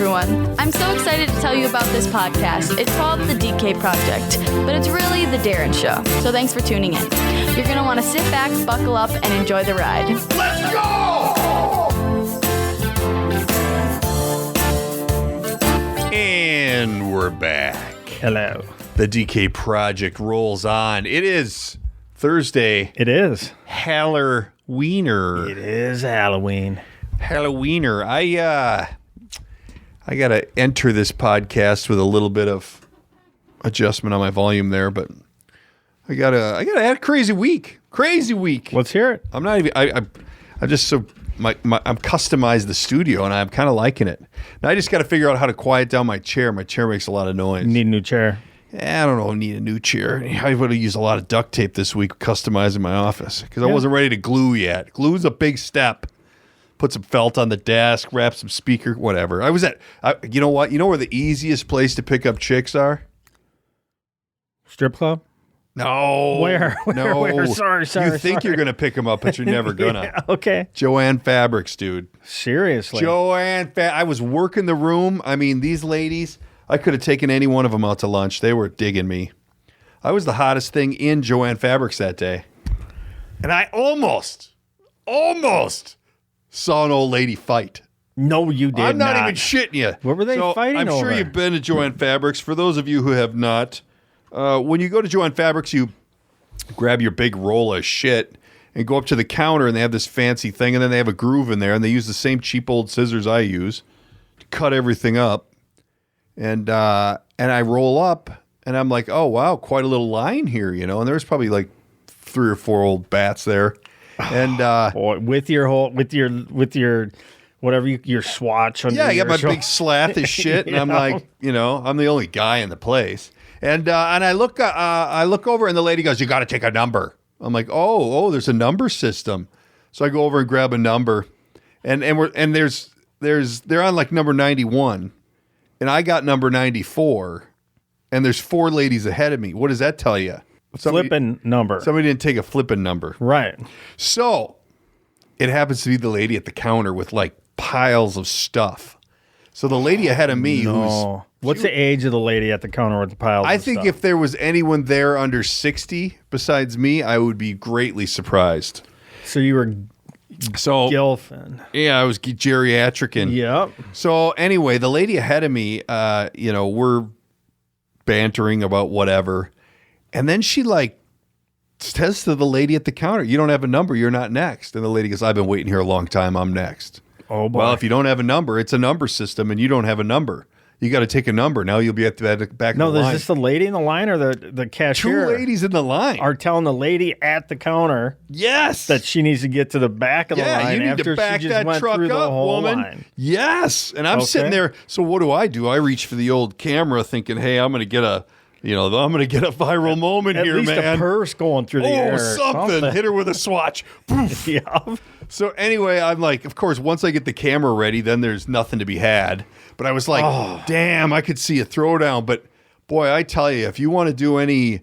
everyone. I'm so excited to tell you about this podcast. It's called the DK Project, but it's really the Darren Show. So thanks for tuning in. You're going to want to sit back, buckle up, and enjoy the ride. Let's go! And we're back. Hello. The DK Project rolls on. It is Thursday. It is. Halloweener. It is Halloween. Halloweener. I got to enter this podcast with a little bit of adjustment on my volume there, but I got to add a crazy week. Crazy week. Let's hear it. I'm not even I'm just so I'm customized the studio and I'm kind of liking it. Now I just got to figure out how to quiet down my chair. My chair makes a lot of noise. You need a new chair. I don't know. I need a new chair. I would have used a lot of duct tape this week customizing my office because I wasn't ready to glue yet. Glue's a big step. Put some felt on the desk, wrap some speaker, whatever. You know what? You know where the easiest place to pick up chicks are? Strip club? No. Where? No. Sorry. You think you're going to pick them up, but you're never going to. Yeah, okay. JoAnn Fabrics, dude. Seriously? I was working the room. I mean, these ladies, I could have taken any one of them out to lunch. They were digging me. I was the hottest thing in JoAnn Fabrics that day. And I almost saw an old lady fight. No, you did I'm not even shitting you. What were they fighting I'm over? sure you've been to JoAnn Fabrics. For those of you who have not, when you go to JoAnn Fabrics, you grab your big roll of shit and go up to the counter, and they have this fancy thing, and then they have a groove in there, and they use the same cheap old scissors I use to cut everything up. And I roll up, and I'm like, oh wow, quite a little line here, you know. And there's probably like 3 or 4 old bats there, and Boy, with your whatever your swatch. Under I got my shoulder. big slath of shit, and I'm like, you know, I'm the only guy in the place, and I look over, and the lady goes, "You got to take a number." I'm like, oh, there's a number system, so I go over and grab a number, and they're on like number 91. And I got number 94, and there's 4 ladies ahead of me. What does that tell you? Flipping number. Somebody didn't take a flipping number. Right. So it happens to be the lady at the counter with like piles of stuff. So the lady ahead of me What's the age of the lady at the counter with the piles I of think stuff? if there was anyone there under 60 besides me, I would be greatly surprised. So you were gilfing. Yeah, I was geriatricing. Yep. So anyway, the lady ahead of me, we're bantering about whatever. And then she like says to the lady at the counter, "You don't have a number, you're not next." And the lady goes, "I've been waiting here a long time, I'm next." Oh boy. Well, if you don't have a number, it's a number system and you don't have a number. You got to take a number. Now you'll be at the back of the line. No, is this the lady in the line or the cashier? 2 ladies in the line are telling the lady at the counter yes that she needs to get to the back of the line you need after to back she just that went truck through up, the whole woman. line. Yes. And I'm sitting there. So what do? I reach for the old camera thinking, hey, I'm going to get a viral moment At here, least man. a purse going through the air. Something. Hit her with a swatch. Poof. Yeah. So anyway, I'm like, of course, once I get the camera ready, then there's nothing to be had. But I was like, damn, I could see a throwdown. But boy, I tell you, if you want to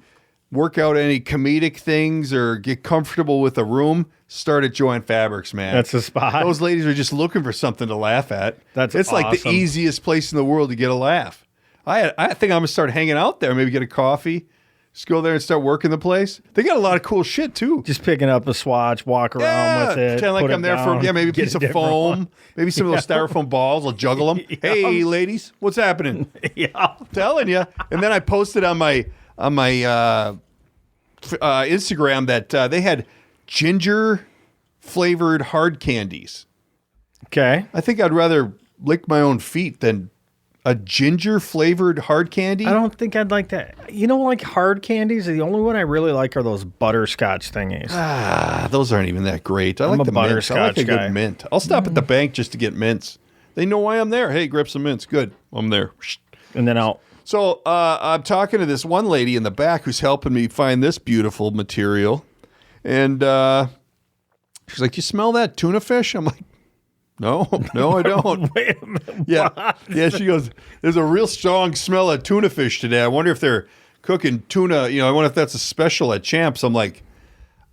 work out any comedic things or get comfortable with a room, start at JoAnn Fabrics, man. That's the spot. Those ladies are just looking for something to laugh at. It's like the awesome. easiest place in the world to get a laugh. I think I'm going to start hanging out there, maybe get a coffee. Just go there and start working the place. They got a lot of cool shit too. Just picking up a swatch, walk around with it. Pretend like put I'm it there down, for maybe a get piece of different foam, one. maybe some of those styrofoam balls. I'll juggle them. Hey, ladies, what's happening? Yeah, I'm telling you. And then I posted on my Instagram that they had ginger flavored hard candies. Okay. I think I'd rather lick my own feet than a ginger flavored hard candy. I don't think I'd like that. You know, like hard candies, the only one I really like are those butterscotch thingies. Those aren't even that great. I I'm like a the mints. I like butterscotch a guy. good mint. I'll stop at the bank just to get mints. They know why I'm there. Hey, grab some mints. Good. I'm there. And then I'll... So I'm talking to this one lady in the back who's helping me find this beautiful material. And she's like, "You smell that tuna fish?" I'm like, No, I don't. Wait a minute. Yeah. Yeah, she goes, "There's a real strong smell of tuna fish today. I wonder if they're cooking tuna. I wonder if that's a special at Champs." I'm like,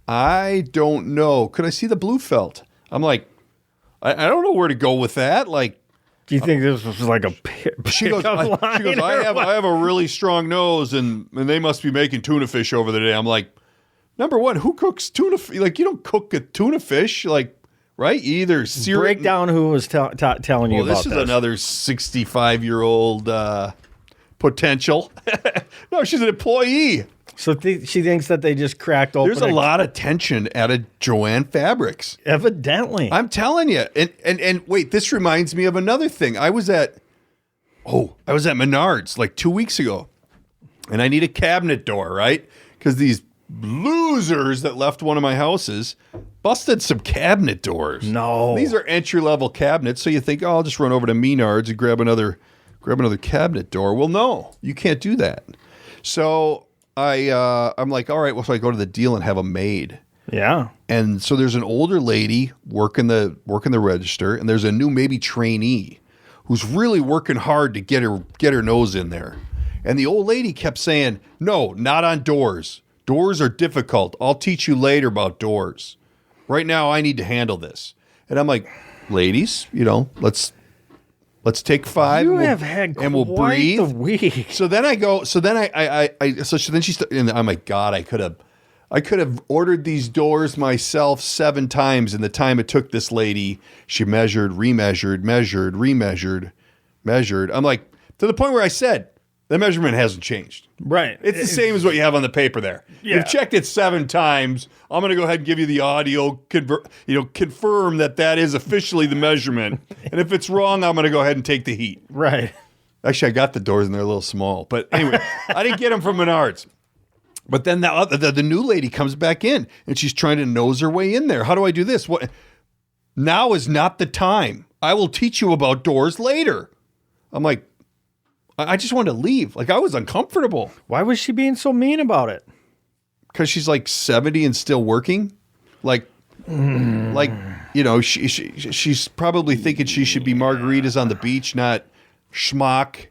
"I don't know. Could I see the blue felt?" I'm like, I don't know where to go with that. Like, Do you think this was like a She goes, I have a really strong nose, and they must be making tuna fish over the day. I'm like, number one, who cooks tuna? Like, you don't cook a tuna fish, like, right? You either sear Break it down who was telling you about this. This is another 65-year-old potential. No, she's an employee. So she thinks that they just cracked open. There's a lot of tension at a JoAnn Fabrics. Evidently. I'm telling you. And wait, this reminds me of another thing. I was at Menards like 2 weeks ago, and I need a cabinet door, right? Because these losers that left one of my houses busted some cabinet doors. No. These are entry-level cabinets, so you think, oh, I'll just run over to Menards and grab another cabinet door. Well, no, you can't do that. So I'm like, all right, well, so I go to the deal and have them made. Yeah. And so there's an older lady working the register, and there's a new maybe trainee who's really working hard to get her nose in there. And the old lady kept saying, no, not on doors. Doors are difficult. I'll teach you later about doors. Right now, I need to handle this. And I'm like, ladies, let's take 5. You have had and we'll quite breathe. the week. So then I go. So then then she and I'm like, God, I could have ordered these doors myself 7 times in the time it took this lady. She measured, remeasured, measured, remeasured, measured. I'm like, to the point where I said, the measurement hasn't changed. Right. It's the same as what you have on the paper there. Yeah. You've checked it 7 times. I'm going to go ahead and give you the audio, confirm that is officially the measurement. And if it's wrong, I'm going to go ahead and take the heat. Right. Actually, I got the doors and they're a little small. But anyway, I didn't get them from Menards. But then the new lady comes back in and she's trying to nose her way in there. How do I do this? What? Now is not the time. I will teach you about doors later. I'm like, I just wanted to leave. Like, I was uncomfortable. Why was she being so mean about it? Because she's like 70 and still working. She's probably thinking she should be margaritas on the beach, not schmuck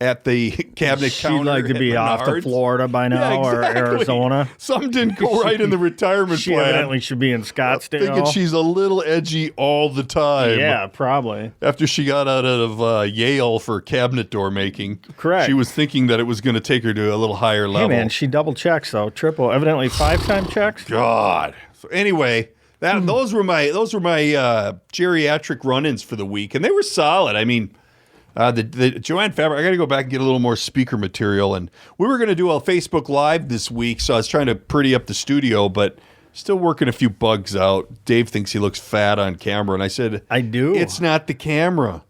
at the cabinet counter. She'd like to be off to Florida by now, Yeah, exactly. or Arizona. Something didn't go right in the retirement She plan. evidently should be in Scottsdale. Thinking she's a little edgy all the time. Yeah, probably. After she got out of Yale for cabinet door making. Correct. She was thinking that it was going to take her to a little higher level. Hey, man, she double checks, though. Triple. Evidently 5-time checks. God. So anyway, those were my geriatric run-ins for the week, and they were solid. I mean, the JoAnn Fabrics, I got to go back and get a little more speaker material. And we were going to do a Facebook Live this week, so I was trying to pretty up the studio, but still working a few bugs out. Dave thinks he looks fat on camera, and I said, I do. It's not the camera,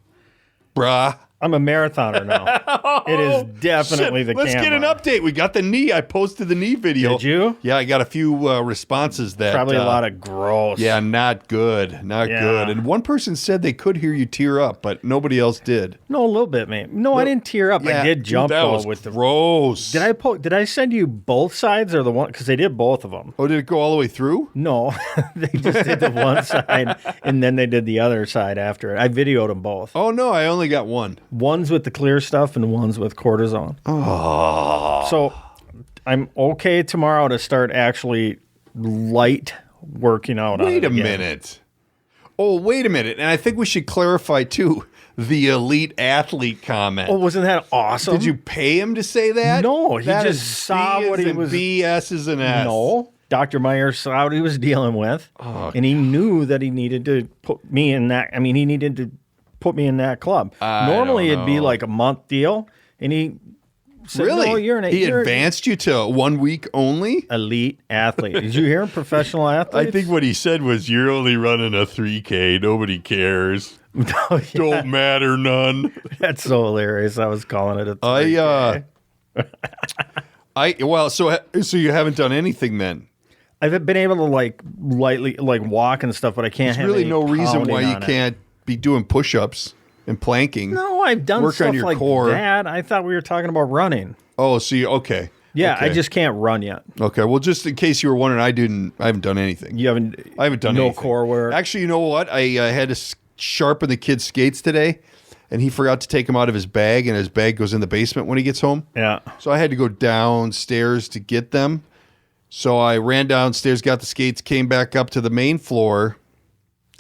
brah. I'm a marathoner now. It is definitely the Let's camera. get an update. We got the knee. I posted the knee video. Did you? Yeah, I got a few responses that Probably a lot of gross. Yeah, not good. Not good. And one person said they could hear you tear up, but nobody else did. No, a little bit, man. No, I didn't tear up. Yeah, I did jump that though was with the. gross. Did I send you both sides or the one? Because they did both of them. Oh, did it go all the way through? No, they just did the one side and then they did the other side after it. I videoed them both. Oh no, I only got one. One's with the clear stuff and one's with cortisone. Oh. So I'm okay tomorrow to start actually light working out. Wait on a it again. minute. Oh, wait a minute. And I think we should clarify too the elite athlete comment. Oh, wasn't that awesome? Did you pay him to say that? No, he That just is saw B what as he in was. B, S is an S. No, Dr. Meyer saw what he was dealing with, and he knew that he needed to put me in that. I mean, he needed to put me in that club. Normally, it'd be like a month deal, and he said, Really? "No, you're he advanced you to 1 week only? elite athlete." Did you hear him? Professional athlete. I think what he said was, you're only running a 3K. Nobody cares. Don't matter none. That's so hilarious. I was calling it a 3K. So you haven't done anything then? I've been able to lightly walk and stuff, but I can't. There's have really any no reason pounding why you on it. can't be doing push-ups and planking. No, I've done Work stuff on your like core. that. I thought we were talking about running. Oh, see, okay. Yeah, Okay. I just can't run yet. Okay, well, just in case you were wondering, I haven't done anything. You haven't. I haven't done no anything. core work. Actually, you know what? I had to sharpen the kid's skates today, and he forgot to take them out of his bag, and his bag goes in the basement when he gets home. Yeah. So I had to go downstairs to get them. So I ran downstairs, got the skates, came back up to the main floor,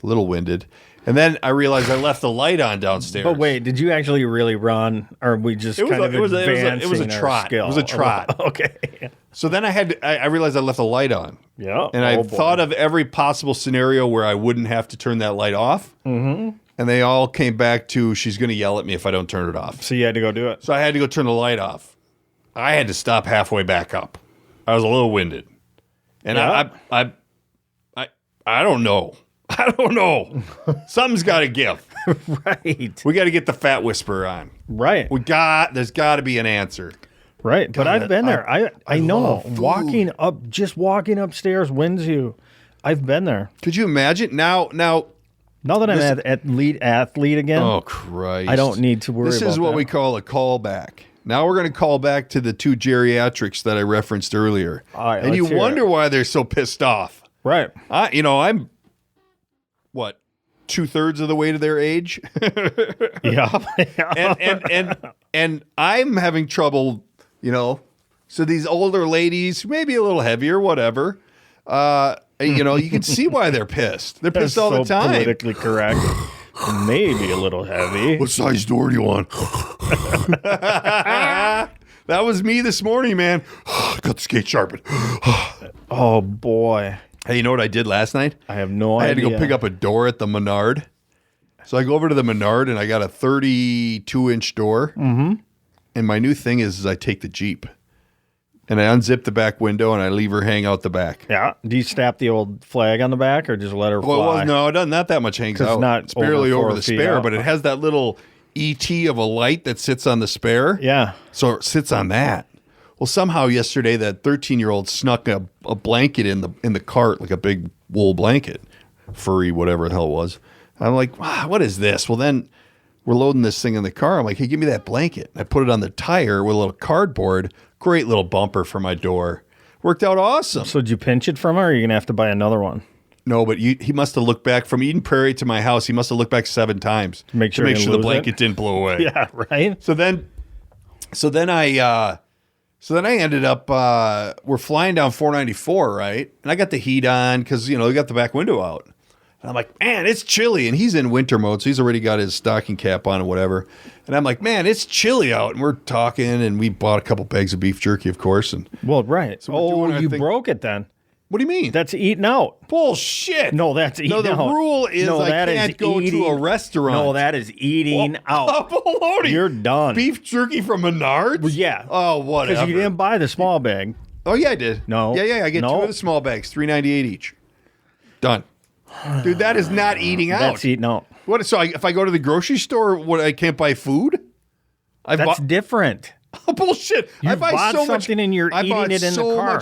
a little winded. And then I realized I left the light on downstairs. But wait, did you actually really run, or we just kind of advancing it was a trot. skill? It was a trot. Okay. So then I realized I left the light on. Yeah. And I thought of every possible scenario where I wouldn't have to turn that light off. Mm-hmm. And they all came back to, she's going to yell at me if I don't turn it off. So you had to go do it. So I had to go turn the light off. I had to stop halfway back up. I was a little winded. And yeah. I don't know. I don't know. Something's got to give. Right. We got to get the fat whisperer on. Right. There's got to be an answer. Right. But I've been there. I know. Walking walking upstairs wins you. I've been there. Could you imagine? Now that I'm an athlete again. Oh, Christ. I don't need to worry about that. This is what we call a callback. Now we're going to call back to the 2 geriatrics that I referenced earlier. All right, and you wonder why they're so pissed off. Right. I'm, 2/3 of the way to their age? Yeah. and I'm having trouble, so these older ladies, maybe a little heavier, whatever, you can see why they're pissed. They're pissed all the time. Politically correct. Maybe a little heavy. What size door do you want? That was me this morning, man. Got the skate sharpened. Oh, boy. Hey, you know what I did last night? I have no idea. I had to go pick up a door at the Menard. So I go over to the Menard, and I got a 32-inch door. Mm-hmm. And my new thing is I take the Jeep. And I unzip the back window, and I leave her hang out the back. Yeah. Do you snap the old flag on the back, or just let her fly? Well, it doesn't. Not that much hangs out. It's barely over the spare, but it has that little ET of a light that sits on the spare. Yeah. So it sits on that. Well, somehow yesterday that 13-year-old snuck a blanket in the cart, like a big wool blanket, furry, whatever the hell it was. And I'm like, wow, what is this? Well, then we're loading this thing in the car. I'm like, hey, give me that blanket. I put it on the tire with a little cardboard. Great little bumper for my door. Worked out awesome. So did you pinch it from her, or are you going to have to buy another one? No, but he must have looked back from Eden Prairie to my house. He must have looked back 7 times to make sure the blanket didn't blow away. Yeah, right. So then I ended up we're flying down 494, right? And I got the heat on because we got the back window out. And I'm like, man, it's chilly. And he's in winter mode, so he's already got his stocking cap on and whatever. And I'm like, man, it's chilly out. And we're talking, and we bought a couple bags of beef jerky, of course. And well, right. So you broke it then. What do you mean? That's eating out. Bullshit. No, that's eating out. No, the rule is I can't go to a restaurant. No, that is eating out. Baloney. You're done. Beef jerky from Menards? Well, yeah. Oh, whatever. Because you didn't buy the small bag. Oh, yeah, I did. No. Yeah, I get 2 of the small bags, $3.98 each. Done. Dude, that is not eating out. That's eating out. What? So if I go to the grocery store, I can't buy food? That's different. Oh, bullshit. You bought something and you're eating it in the car.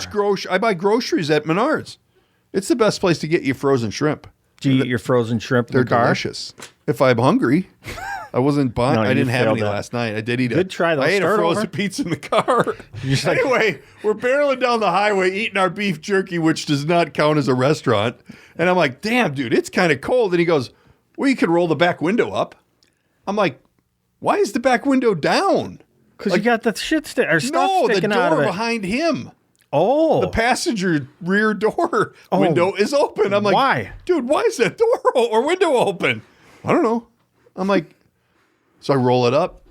I buy groceries at Menards. It's the best place to get you frozen shrimp. Do you eat your frozen shrimp in They're the car? delicious. If I'm hungry. I wasn't buying. No, I didn't have any that. last night. I did eat Good try, though. I ate a Start frozen over. pizza in the car. Anyway, we're barreling down the highway eating our beef jerky, which does not count as a restaurant. And I'm like, damn, dude, it's kind of cold. And he goes, well, you could roll the back window up. I'm like, why is the back window down? Because you got the stuff sticking out of it. No, the door behind him. Oh. The passenger rear door window is open. I'm like, why? Dude, why is that door or window open? I don't know. I'm like, so I roll it up,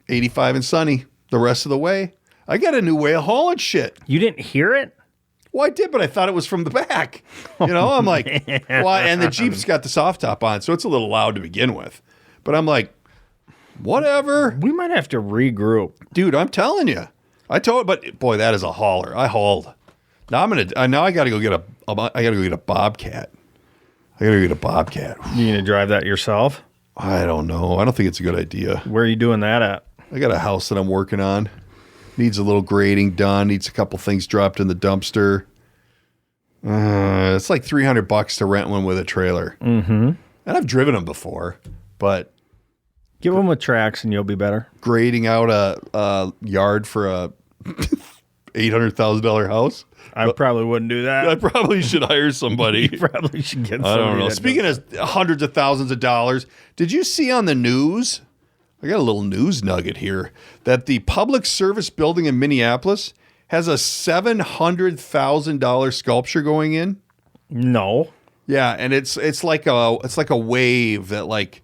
85 and sunny the rest of the way. I got a new way of hauling shit. You didn't hear it? Well, I did, but I thought it was from the back. I'm like, well, and the Jeep's got the soft top on, so it's a little loud to begin with. But I'm like, whatever. We might have to regroup. Dude, I'm telling you. But boy, that is a hauler. I hauled. Now I got to go get a Bobcat. You gonna drive that yourself? I don't know. I don't think it's a good idea. Where are you doing that at? I got a house that I'm working on. Needs a little grading done. Needs a couple things dropped in the dumpster. It's like $300 to rent one with a trailer. Mm-hmm. And I've driven them before, but give them with tracks and you'll be better. Grading out a yard for a $800,000 house. I probably wouldn't do that. I probably should hire somebody. You probably should get somebody. I don't know. Speaking of hundreds of thousands of dollars, did you see on the news? I got a little news nugget here that the public service building in Minneapolis has a $700,000 sculpture going in. No. Yeah, and it's like a wave that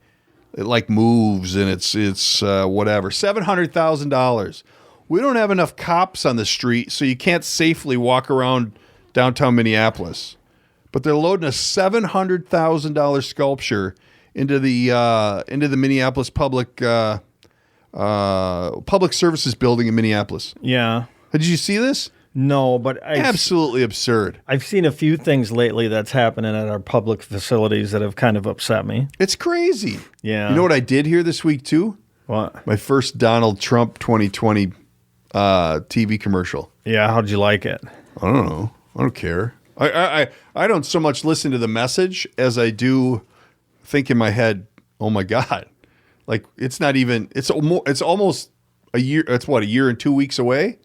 it moves, and it's whatever. $700,000. We don't have enough cops on the street, so you can't safely walk around downtown Minneapolis. But they're loading a $700,000 sculpture into the Minneapolis public services building in Minneapolis. Yeah. Did you see this? No, but Absolutely absurd. I've seen a few things lately that's happening at our public facilities that have kind of upset me. It's crazy. Yeah. You know what I did here this week too? What? My first Donald Trump 2020 TV commercial. Yeah, how'd you like it? I don't know. I don't care. I don't so much listen to the message as I do think in my head, oh my God. Like it's not even, it's almost a year. It's what, a year and 2 weeks away?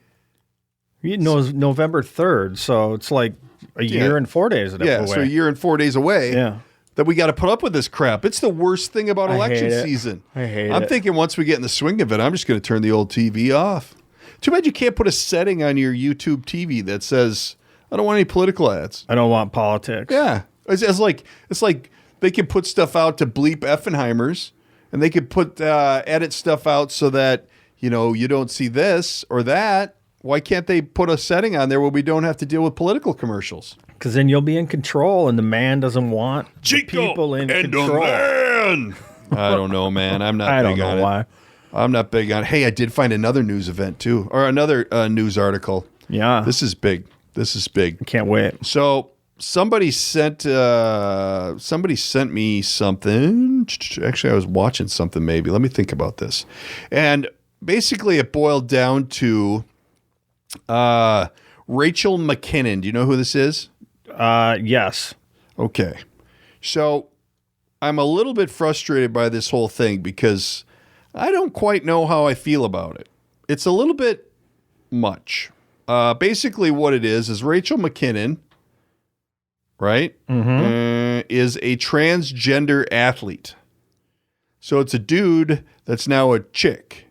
November 3rd, so it's like a year and 4 days away. Yeah, so a year and 4 days away. Yeah. That we got to put up with this crap. It's the worst thing about election season. I hate it. I'm thinking once we get in the swing of it, I'm just going to turn the old TV off. Too bad you can't put a setting on your YouTube TV that says, I don't want any political ads. I don't want politics. Yeah. It's like they can put stuff out to bleep Effenheimers, and they could put edit stuff out so that, you don't see this or that. Why can't they put a setting on there where we don't have to deal with political commercials? Because then you'll be in control, and the man doesn't want people in control. Man. I don't know, man. I'm not. I big don't on know it. why. I'm not big on it. Hey, I did find another news event too, or another news article. Yeah, This is big. can't wait. So somebody sent me something. Actually, I was watching something. Maybe let me think about this. And basically, it boiled down to Rachel McKinnon. Do you know who this is? Yes. Okay. So I'm a little bit frustrated by this whole thing because I don't quite know how I feel about it. It's a little bit much. Basically what it is Rachel McKinnon, right, is a transgender athlete. So it's a dude that's now a chick.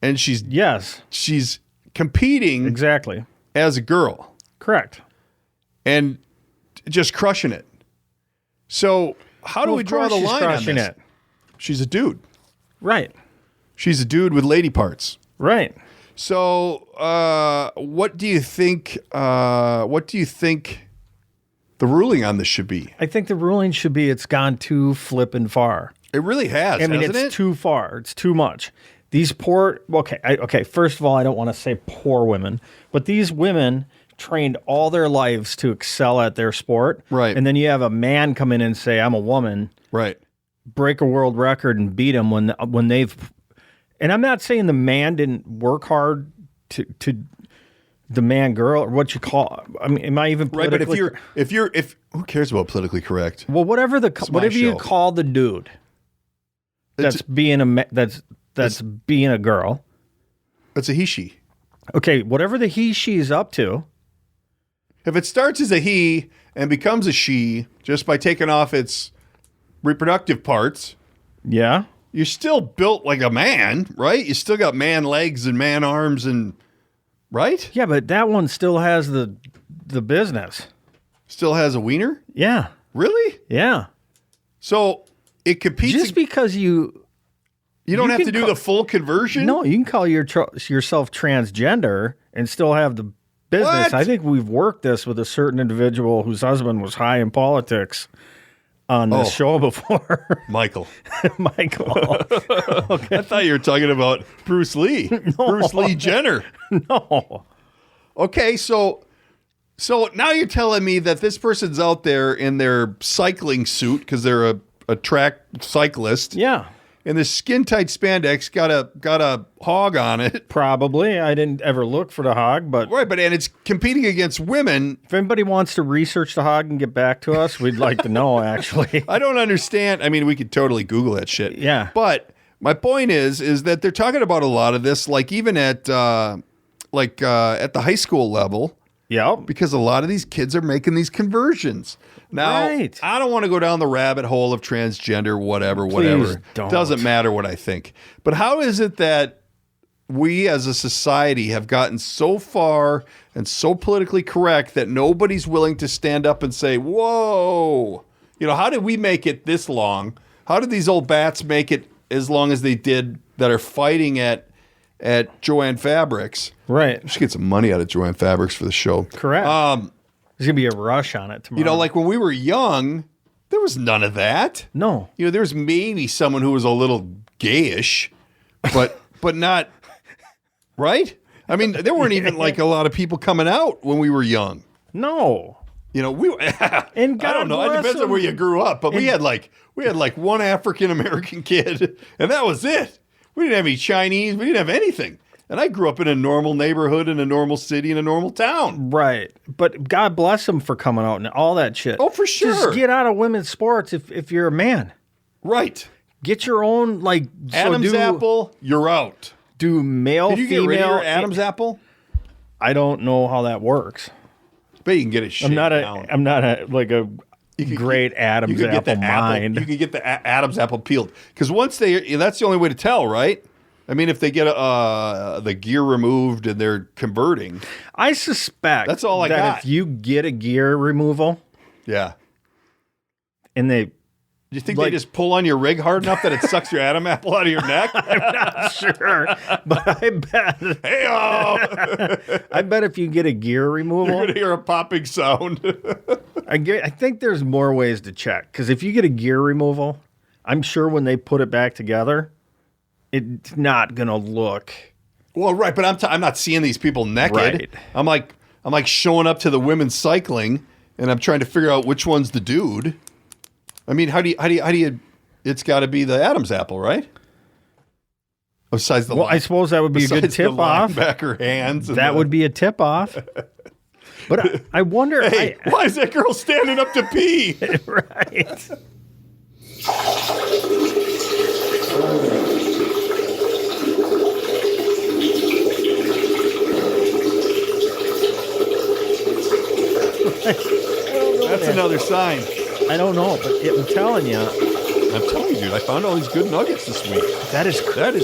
And she's competing Exactly. as a girl. Correct. And just crushing it. So how do we draw the line on this? It. She's a dude. Right. She's a dude with lady parts. Right. So what do you think the ruling on this should be? I think the ruling should be it's gone too flippin' far. It really has, hasn't it? Too far. It's too much. These poor, first of all, I don't want to say poor women, but these women trained all their lives to excel at their sport. Right. And then you have a man come in and say, I'm a woman. Right. Break a world record and beat them when they've, and I'm not saying the man didn't work hard to the man girl or what you call, I mean, am I even politically right? But if who cares about politically correct? Well, whatever you call the dude that's being a girl. It's a he, she. Okay, whatever the he, she is up to. If it starts as a he and becomes a she just by taking off its reproductive parts, yeah, you're still built like a man, right? You still got man legs and man arms and right? Yeah, but that one still has the business. Still has a wiener? Yeah. Really? Yeah. So it competes just because you don't have to do the full conversion? No, you can call yourself transgender and still have the business. What? I think we've worked this with a certain individual whose husband was high in politics on this show before. Michael. Michael. Okay. I thought you were talking about Bruce Lee. No. Bruce Lee Jenner. No. Okay, so now you're telling me that this person's out there in their cycling suit because they're a track cyclist. Yeah. And this skin-tight spandex got a hog on it. Probably. I didn't ever look for the hog, but... Right, and it's competing against women. If anybody wants to research the hog and get back to us, we'd like to know, actually. I don't understand. I mean, we could totally Google that shit. Yeah. But my point is that they're talking about a lot of this, like even at the high school level. Yep. Because a lot of these kids are making these conversions. Now, right. I don't want to go down the rabbit hole of transgender, whatever. Please don't. Doesn't matter what I think. But how is it that we as a society have gotten so far and so politically correct that nobody's willing to stand up and say, whoa, how did we make it this long? How did these old bats make it as long as they did that are fighting at JoAnn Fabrics? Right. We should get some money out of JoAnn Fabrics for the show. Correct. There's going to be a rush on it tomorrow. Like when we were young, there was none of that. No. There's maybe someone who was a little gayish, but not, right? I mean, there weren't even like a lot of people coming out when we were young. No. We and God I don't know. It depends on where you grew up, but we had like one African American kid, and that was it. We didn't have any Chinese. We didn't have anything. And I grew up in a normal neighborhood, in a normal city, in a normal town. Right. But God bless them for coming out and all that shit. Oh, for sure. Just get out of women's sports if you're a man. Right. Get your own, Adam's apple, you're out. Do male, Can you female. get rid of your Adam's apple? I don't know how that works. But you can get it shaken down. I'm not a great Adam's apple mind. You can get the Adam's apple peeled. Because that's the only way to tell, right? I mean, if they get the gear removed and they're converting. I suspect that's all I that got. If you get a gear removal. Yeah. And they. Do you think they just pull on your rig hard enough that it sucks your Adam apple out of your neck? I'm not sure. But I bet. Hey-oh! I bet if you get a gear removal. You're going to hear a popping sound. I think there's more ways to check. Because if you get a gear removal, I'm sure when they put it back together, it's not going to look. Well, right. But I'm not seeing these people naked. Right. I'm like showing up to the women's cycling, and I'm trying to figure out which one's the dude. I mean, how do you? It's got to be the Adam's apple, right? Besides the I suppose that would be a good tip off. Linebacker hands. That would be a tip off. But I wonder. Hey, why is that girl standing up to pee? Right. That's another sign. I don't know, but I'm telling you. I'm telling you, dude, I found all these good nuggets this week. That is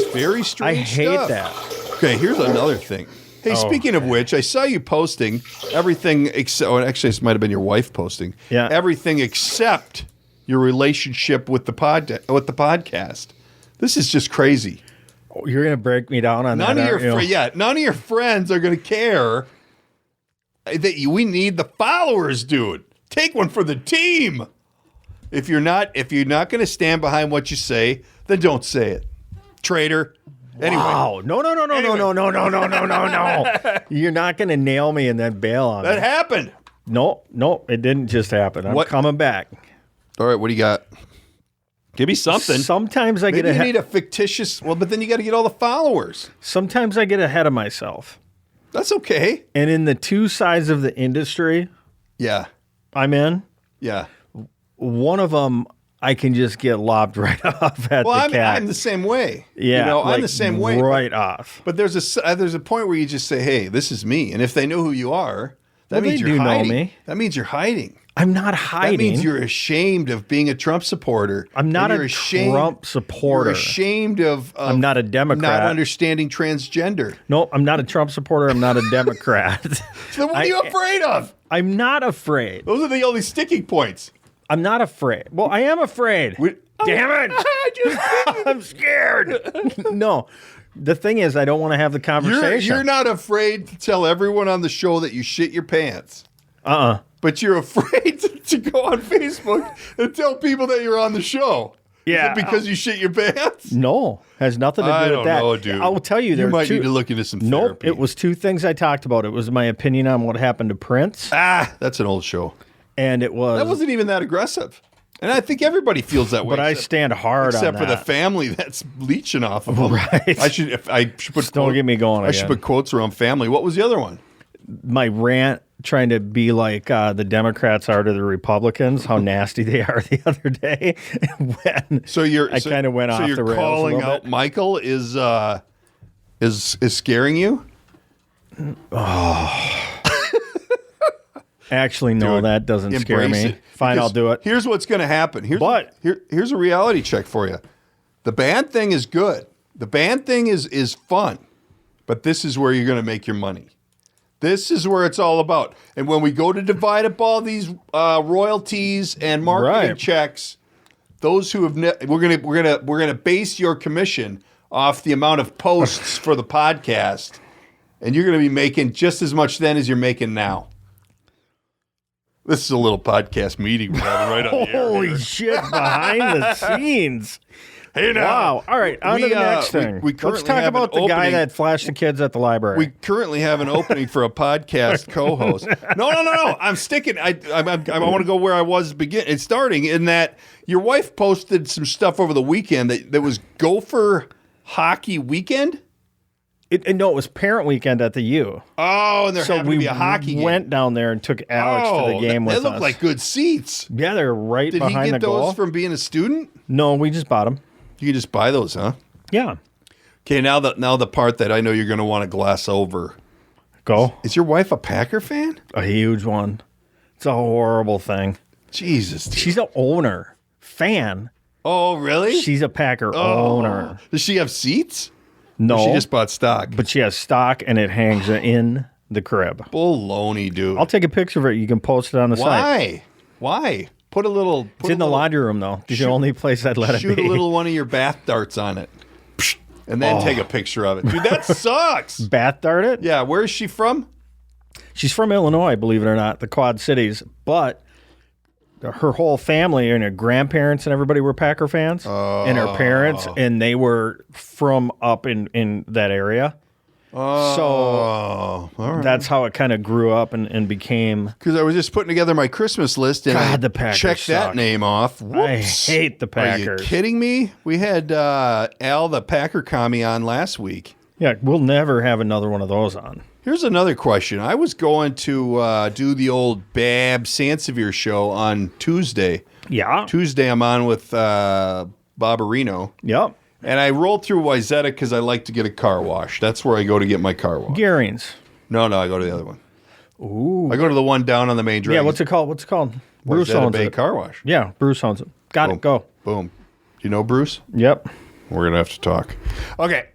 very strange I hate stuff. that. Okay, here's another thing. Hey, speaking of which, I saw you posting everything except, actually, this might have been your wife posting. Yeah. Everything except your relationship with the podcast. This is just crazy. Oh, you're going to break me down on None that. None of your friends are going to care that we need the followers, dude. Take one for the team. If you're not going to stand behind what you say, then don't say it. Traitor. Anyway. Wow. No. You're not going to nail me and then bail on me. That happened. No, it didn't just happen. I'm coming back. All right, what do you got? Give me something. Sometimes I Maybe you need a fictitious. Well, but then you got to get all the followers. Sometimes I get ahead of myself. That's okay. And in the two sides of the industry, yeah, I'm in. Yeah, one of them I can just get lobbed right off at the cat. I'm the same way. Yeah, I'm the same way. Right off. But there's a point where you just say, "Hey, this is me," and if they know who you are, that means you're hiding. Know me. That means you're hiding. I'm not hiding. That means you're ashamed of being a Trump supporter. I'm not a Trump supporter. You're ashamed of I'm not a Democrat. Not understanding transgender. No, I'm not a Trump supporter. I'm not a Democrat. So what are you afraid of? I'm not afraid. Those are the only sticking points. I'm not afraid. Well, I am afraid. Damn it. I'm scared. No. The thing is, I don't want to have the conversation. You're not afraid to tell everyone on the show that you shit your pants. But you're afraid to go on Facebook and tell people that you're on the show. Yeah. Is it because you shit your pants? No. Has nothing to do with that. I don't know, dude. I will tell you. You might need to look into some therapy. Nope. It was two things I talked about. It was my opinion on what happened to Prince. That's an old show. And it was... That wasn't even that aggressive. And I think everybody feels that way. But I stand hard on that. Except for the family that's leeching off of them. Right. I should put... Don't get me going again. I should put quotes around family. What was the other one? My rant trying to be like the Democrats are to the Republicans, how nasty they are the other day. I kind of went off the rails. So you're calling out Michael is scaring you? Oh. Actually, no, dude, that doesn't scare me. Fine, I'll do it. Here's what's going to happen. Here's a reality check for you. The band thing is good. The band thing is fun. but this is where you're going to make your money. This is where it's all about. And when we go to divide up all these royalties and marketing checks, those who have we're gonna base your commission off the amount of posts for the podcast, and you're gonna be making just as much then as you're making now. This is a little podcast meeting we're having right on the air. Holy shit! Behind the scenes. Hey now. Wow. All right, on to the next thing. Let's talk about the guy that flashed the kids at the library. We currently have an opening for a podcast co-host. No. I'm sticking. I want to go where I was It's starting in that your wife posted some stuff over the weekend that was Gopher Hockey Weekend. No, it was Parent Weekend at the U. Oh, and there happened to be a hockey game. We went down there and took Alex to the game with us. They look like good seats. Yeah, they're right behind the goal. Did he get those from being a student? No, we just bought them. You can just buy those, huh? Yeah. Okay, now the part that I know you're going to want to gloss over. Go. Is your wife a Packer fan? A huge one. It's a horrible thing. Jesus. Dude. She's an owner. Fan. Oh, really? She's a Packer owner. Does she have seats? No. Or she just bought stock. But she has stock and it hangs in the crib. Baloney, dude. I'll take a picture of it. You can post it on the site. Why? Put a little. It's in the laundry room, though. It's the only place I'd let it be. Shoot a little one of your bath darts on it. And then take a picture of it. Dude, that sucks. Bath dart it? Yeah. Where is she from? She's from Illinois, believe it or not, the Quad Cities. But her whole family and her grandparents and everybody were Packer fans. And her parents, and they were from up in that area. So all right. That's how it kind of grew up and became. Because I was just putting together my Christmas list and the Packers checked that name off. Whoops. I hate the Packers. Are you kidding me? We had Al the Packer commie on last week. Yeah, we'll never have another one of those on. Here's another question. I was going to do the old Bab Sansevier show on Tuesday. Yeah. Tuesday I'm on with Barbarino. Yep. And I rolled through Wayzata because I like to get a car wash. That's where I go to get my car wash. Gearing's. No, I go to the other one. Ooh. I go to the one down on the main drag. Yeah, what's it called? Bruce owns Bay it. Car Wash. Yeah, Bruce owns it. Got it. Go. Boom. Do you know Bruce? Yep. We're going to have to talk. Okay.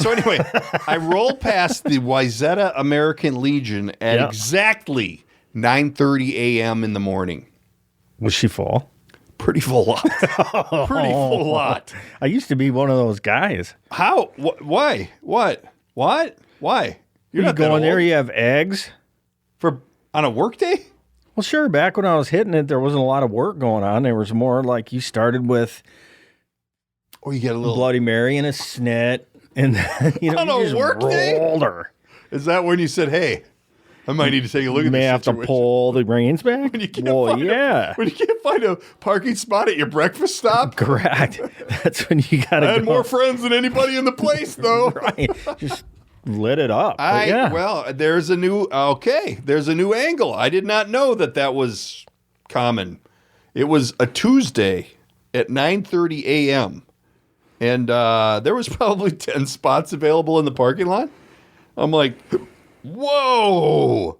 So anyway, I rolled past the Wayzata American Legion at exactly 9:30 a.m. in the morning. Was she full? Pretty full lot. Pretty full lot. I used to be one of those guys. How? Why? What? Why? You're not going there. You have eggs on a work day? Well, sure. Back when I was hitting it, there wasn't a lot of work going on. There was more like you started with. Or you get a little Bloody Mary and a snit, and then, on you a just work day? rolled her. Is that when you said, "Hey, I might need to take a look at this"? May have to pull the reins back. When you can't find a parking spot at your breakfast stop. Correct. That's when you got to. I had more friends than anybody in the place, though. Right. Just lit it up. Well, there's a new angle. I did not know that was common. It was a Tuesday at 9:30 a.m. And there was probably 10 spots available in the parking lot. I'm like, whoa,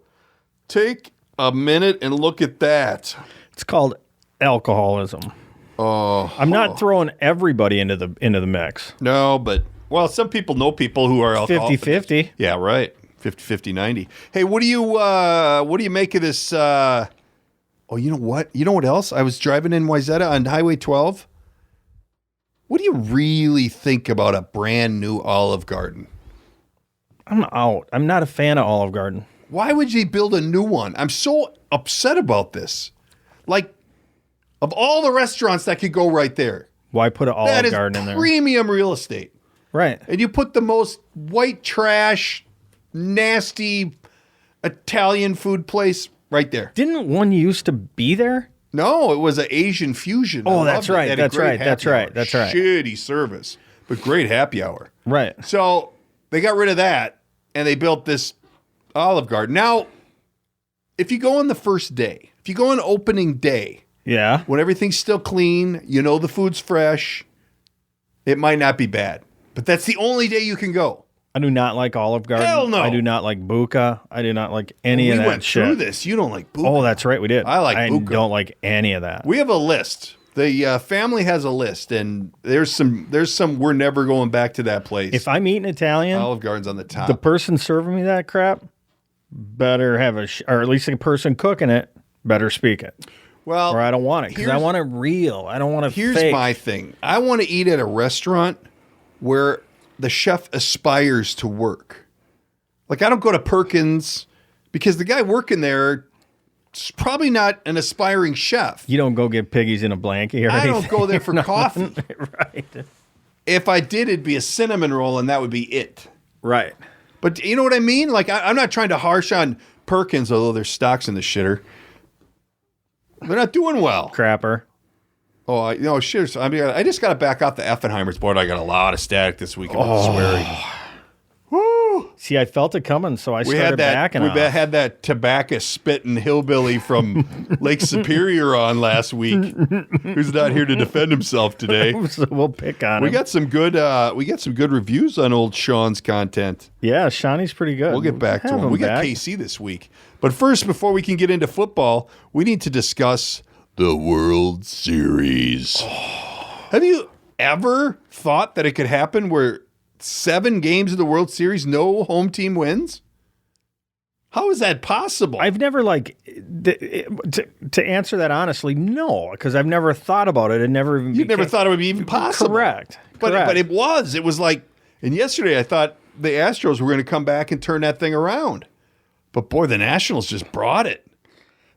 take a minute and look at that. It's called alcoholism. Oh, I'm not throwing everybody into the mix. No, but, some people know people who are alcoholics. 50-50. Yeah, right. 50-50, 90. Hey, what do you make of this? You know what? You know what else? I was driving in Wayzata on Highway 12. What do you really think about a brand new Olive Garden? I'm out. I'm not a fan of Olive Garden. Why would you build a new one? I'm so upset about this. Like, of all the restaurants that could go right there. Why put an Olive Garden in there? That is premium real estate. Right. And you put the most white trash, nasty Italian food place right there. Didn't one used to be there? No, it was an Asian fusion. Oh, that's right. That's right. Shitty service, but great happy hour. Right. So they got rid of that, and they built this Olive Garden. Now, if you go on the first day, if you go on opening day, when everything's still clean, the food's fresh, it might not be bad. But that's the only day you can go. I do not like Olive Garden. Hell no. I do not like Buca. I do not like any of that shit. We went through this. You don't like Buca. Oh, that's right. We did. I like Buca. I don't like any of that. We have a list The family has a list, and there's some. We're never going back to that place. If I'm eating Italian, Olive Garden's on the top. the person serving me that crap better have or at least the person cooking it better speak it. Well, or I don't want it because I want it real. I don't want it Here's fake. my thing. I want to eat at a restaurant where the chef aspires to work. Like, I don't go to Perkins because the guy working there is probably not an aspiring chef. You don't go get piggies in a blanket or I anything. don't go there for coffee. Right. If I did, it'd be a cinnamon roll, and that would be it. Right. But you know what I mean? Like, I'm not trying to harsh on Perkins, although their stock's in the shitter. They're not doing well. Crapper. Oh, shit. I mean, I just got to back off the Effenheimers board. I got a lot of static this week about swearing. Woo! See, I felt it coming, so I started backing off. We had that tobacco spitting hillbilly from Lake Superior on last week, who's not here to defend himself today. So we'll pick on him. We got some good reviews on old Sean's content. Yeah, Shawnee's pretty good. We'll get back to him. We got KC this week. But first, before we can get into football, we need to discuss the World Series. Have you ever thought that it could happen where 7 games of the World Series, no home team wins? How is that possible? I've never to answer that honestly, no, because I've never thought about it. It never even. You never thought it would be even possible. Correct. But it was. It was like, and yesterday I thought the Astros were going to come back and turn that thing around. But boy, the Nationals just brought it.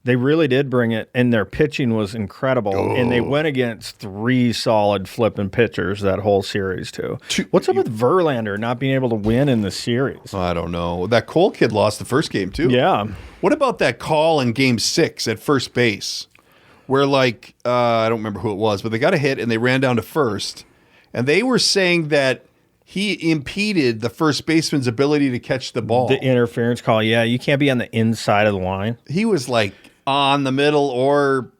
They really did bring it, and their pitching was incredible. And they went against 3 solid flipping pitchers that whole series, too. What's up with Verlander not being able to win in the series? I don't know. That Cole kid lost the first game, too. Yeah. What about that call in Game 6 at first base where, like, I don't remember who it was, but they got a hit and they ran down to first, and they were saying that he impeded the first baseman's ability to catch the ball. The interference call, yeah. You can't be on the inside of the line. He was, like, on the middle or...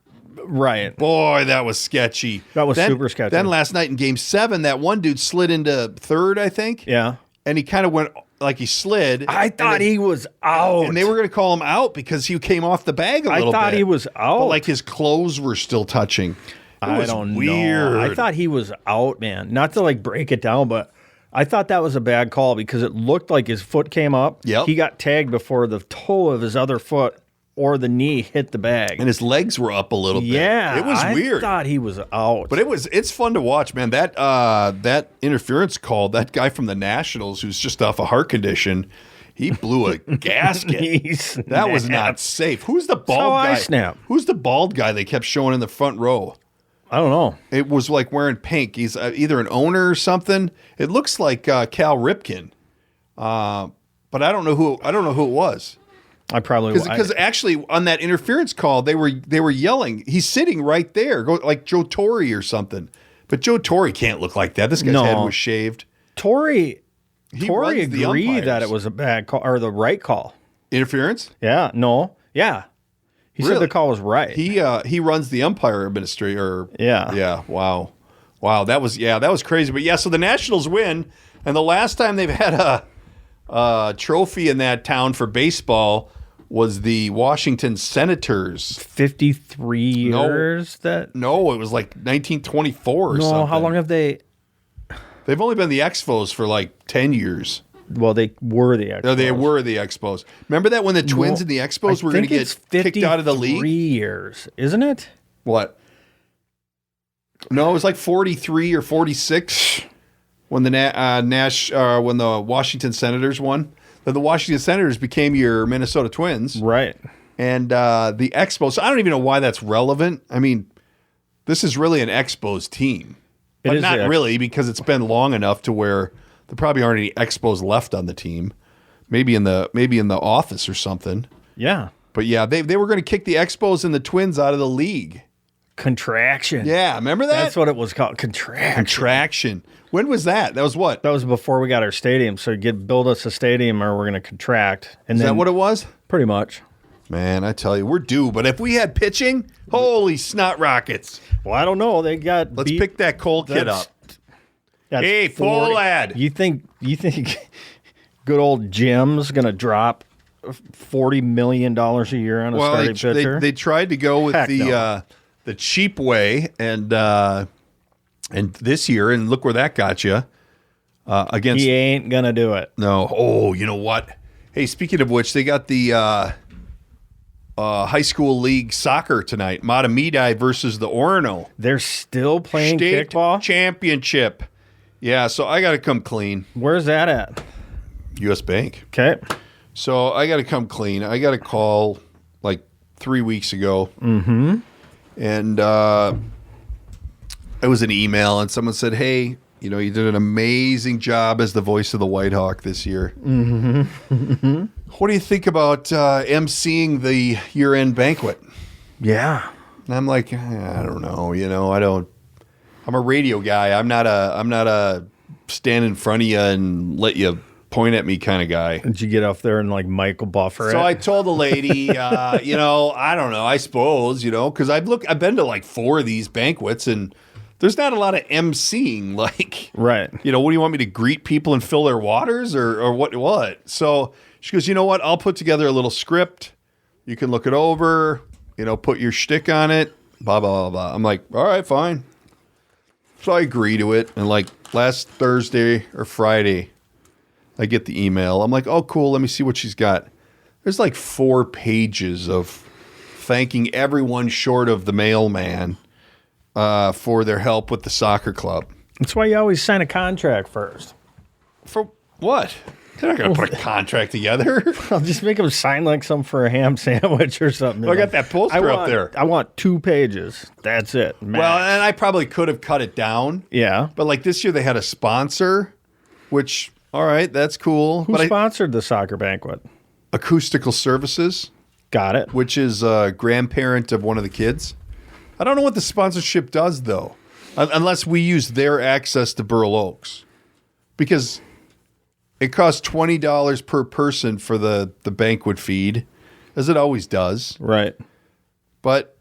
Right. Boy, that was sketchy. That was super sketchy. Then last night in Game 7, that one dude slid into third, I think. Yeah. And he kind of went like he slid. I thought he was out. And they were going to call him out because he came off the bag a little bit. I thought he was out. But like his clothes were still touching. I don't weird. know. I thought he was out, man. Not to like break it down, but I thought that was a bad call because it looked like his foot came up. Yep. He got tagged before the toe of his other foot or the knee hit the bag. And his legs were up a little bit. Yeah. It was weird. I thought he was out. But it's fun to watch, man. That interference call, that guy from the Nationals who's just off a heart condition, he blew a gasket. That was not safe. Who's the bald guy? I snap. Who's the bald guy they kept showing in the front row? I don't know. It was like wearing pink. He's either an owner or something. It looks like Cal Ripken. But I don't know who it was. I probably because actually on that interference call they were yelling. He's sitting right there, like Joe Torre or something. But Joe Torre can't look like that. This guy's head was shaved. Torre runs the agreed umpires. that it was a bad call or the right call. Interference? Yeah. No. Yeah. He said the call was right. He runs the umpire administrator. Yeah. Yeah. Wow. That was crazy. But yeah, so the Nationals win, and the last time they've had a trophy in that town for baseball was the Washington Senators. 53 years? No, it was like 1924 or something. No, how long have they? They've only been the Expos for like 10 years. Well, they were the Expos. No, they were the Expos. Remember that when the Twins and the Expos were going to get kicked out of the league? 3 years, isn't it? What? No, it was like 43 or 46 when when the Washington Senators won. Then the Washington Senators became your Minnesota Twins. Right. And the Expos, so I don't even know why that's relevant. I mean, this is really an Expos team. But not really, because it's been long enough to where there probably aren't any Expos left on the team. Maybe in the office or something. Yeah. But yeah, they were going to kick the Expos and the Twins out of the league. Contraction. Yeah, remember that? That's what it was called. Contraction. When was that? That was what? That was before we got our stadium. So build us a stadium or we're going to contract. Is that what it was? Pretty much. Man, I tell you, we're due. But if we had pitching, holy snot rockets. Well, I don't know. They got Let's pick that Cole kid up. Hey, full lad. You think good old Jim's going to drop $40 million a year on a starting pitcher? They tried to go with the cheap way, and this year, and look where that got you. Against He ain't gonna do it. no. Oh, you know what? Hey, speaking of which, they got the high school league soccer tonight. Matamidi versus the Orono. They're still playing State kickball? championship. Yeah, so I got to come clean. Where's that at? U.S. Bank. Okay. So I got to come clean. I got a call like 3 weeks ago. Mm-hmm. And it was an email, and someone said, hey, you know, you did an amazing job as the voice of the White Hawk this year. Mm-hmm. Mm-hmm. What do you think about emceeing the year-end banquet? Yeah. And I'm like, I don't know. You know, I'm a radio guy. I'm not a stand in front of you and let you point at me kind of guy. Did you get up there and like Michael Buffer So it? I told the lady, you know, I don't know. I suppose, you know, because I've been to like 4 of these banquets, and there's not a lot of emceeing. Like, Right. you know, what do you want me to greet people and fill their waters or what? So she goes, you know what? I'll put together a little script. You can look it over, you know, put your shtick on it, blah, blah, blah, blah. I'm like, all right, fine. So I agree to it. And like last Thursday or Friday, I get the email. I'm like, oh, cool. Let me see what she's got. There's like 4 pages of thanking everyone short of the mailman for their help with the soccer club. That's why you always sign a contract first. For what? They're not going to put a contract together. I'll just make them sign like some for a ham sandwich or something. I got that poster up there. I want 2 pages. That's it. Max. Well, and I probably could have cut it down. Yeah. But like this year they had a sponsor, which, all right, that's cool. Who but sponsored the soccer banquet? Acoustical Services, Got it. which is a grandparent of one of the kids. I don't know what the sponsorship does, though, unless we use their access to Burl Oaks. Because it costs $20 per person for the banquet feed, as it always does. Right. But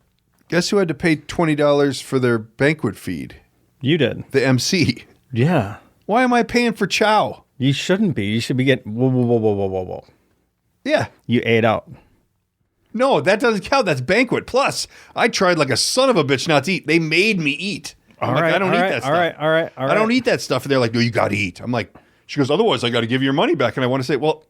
guess who had to pay $20 for their banquet feed? You did. The MC. Yeah. Why am I paying for chow? You shouldn't be. You should be getting. Whoa. Yeah. You ate out. No, that doesn't count. That's banquet. Plus, I tried like a son of a bitch not to eat. They made me eat. I'm like, I don't eat that stuff. All right. I don't eat that stuff. And they're like, no, you got to eat. I'm like, she goes, otherwise I got to give you your money back. And I want to say, well,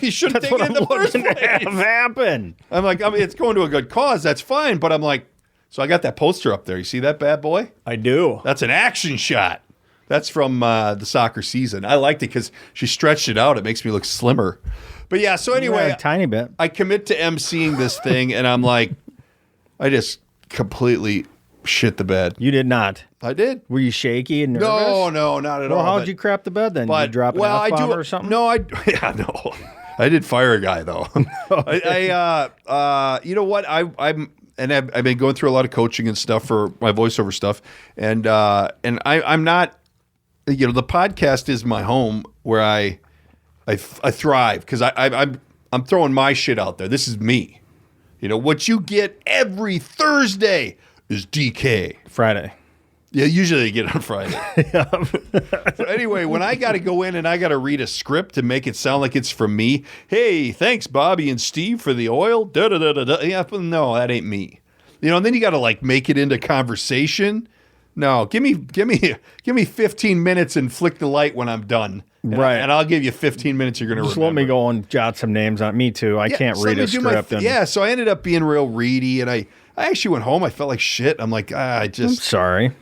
you shouldn't take it in the first place. Have happened. I'm like, I mean, it's going to a good cause. That's fine. But I'm like, so I got that poster up there. You see that bad boy? I do. That's an action shot. That's from the soccer season. I liked it because she stretched it out. It makes me look slimmer. But yeah, so anyway, a tiny bit. I commit to emceeing this thing, and I'm like, I just completely shit the bed. You did not. I did. Were you shaky and nervous? No, not at all. Well, how'd but- you crap the bed then? Did But you drop an F-bomb or something? No, no. I did fire a guy though. I you know what? I've been going through a lot of coaching and stuff for my voiceover stuff, and I'm not. You know, the podcast is my home where I thrive because I'm throwing my shit out there. This is me. You know, what you get every Thursday is DK. Friday. Yeah, usually you get it on Friday. So anyway, when I got to go in and I got to read a script and make it sound like it's from me. Hey, thanks Bobby and Steve for the oil. Da da da da da. Yeah, no, that ain't me. You know, and then you got to like make it into conversation. No, give me 15 minutes and flick the light when I'm done. Right. And I'll give you 15 minutes you're going to Just remember. let me go and jot some names on me too. I can't so read let a me do my- script. yeah, so I ended up being real reedy, and I actually went home. I felt like shit. I'm like, I'm sorry.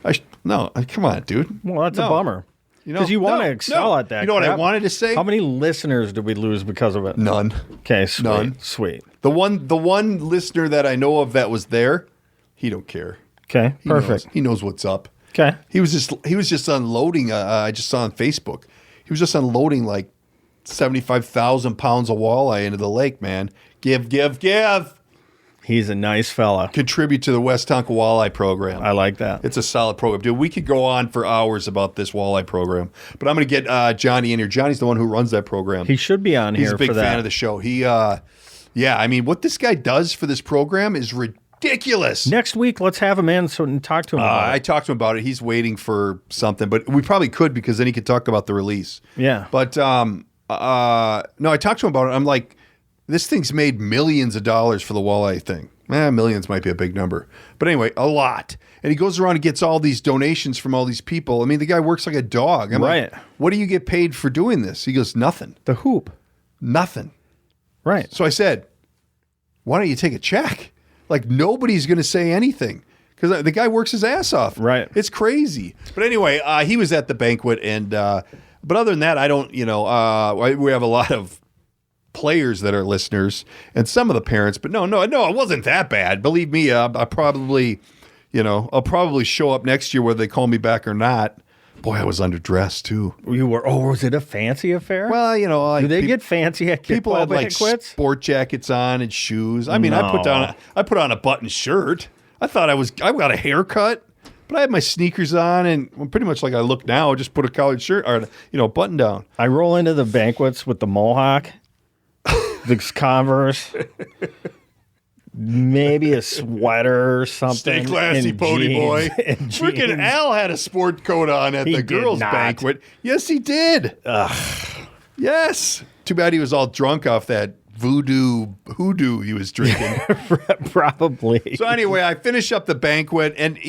come on, dude. Well, that's No. a bummer. You know, Because you want to no, excel no. at that. You know what I crap. wanted to say? How many listeners did we lose because of it? None. Okay, sweet. None. Sweet. The one listener that I know of that was there, he don't care. Okay, He perfect. knows. He knows what's up. Okay. He was just unloading. I just saw on Facebook. He was just unloading like 75,000 pounds of walleye into the lake. Man, give. He's a nice fella. Contribute to the West Tonka Walleye Program. I like that. It's a solid program, dude. We could go on for hours about this walleye program, but I'm going to get Johnny in here. Johnny's the one who runs that program. He should be on He's here a big for that. fan of the show. I mean, what this guy does for this program is ridiculous. Next week, let's have him in and talk to him about I it. talked to him about it. He's waiting for something, but we probably could because then he could talk about the release. Yeah. But no, I talked to him about it. I'm like, This thing's made millions of dollars for the walleye thing. Millions might be a big number. But anyway, a lot. And he goes around and gets all these donations from all these people. I mean, the guy works like a dog. I'm like, what do you get paid for doing this? He goes, nothing. The hoop. Nothing. Right. So I said, why don't you take a check? Like, nobody's going to say anything. Because the guy works his ass off. Right. It's crazy. But anyway, he was at the banquet. And but other than that, I don't, we have a lot of players that are listeners and some of the parents, but no, it wasn't that bad. Believe me, I'll probably show up next year whether they call me back or not. Boy, I was underdressed too. You were? Oh, was it a fancy affair? Well, like do they get fancy at people had like banquets? Sport jackets on and shoes. I mean, I put on a button shirt. I thought I got a haircut, but I had my sneakers on and pretty much like I look now. Just put a collared shirt or button down. I roll into the banquets with the mohawk. The Converse, maybe a sweater or something. Stay classy, pony boy. Freaking Al had a sport coat on at the girls' banquet. Yes, he did. Ugh. Yes. Too bad he was all drunk off that hoodoo he was drinking. Probably. So anyway, I finish up the banquet, and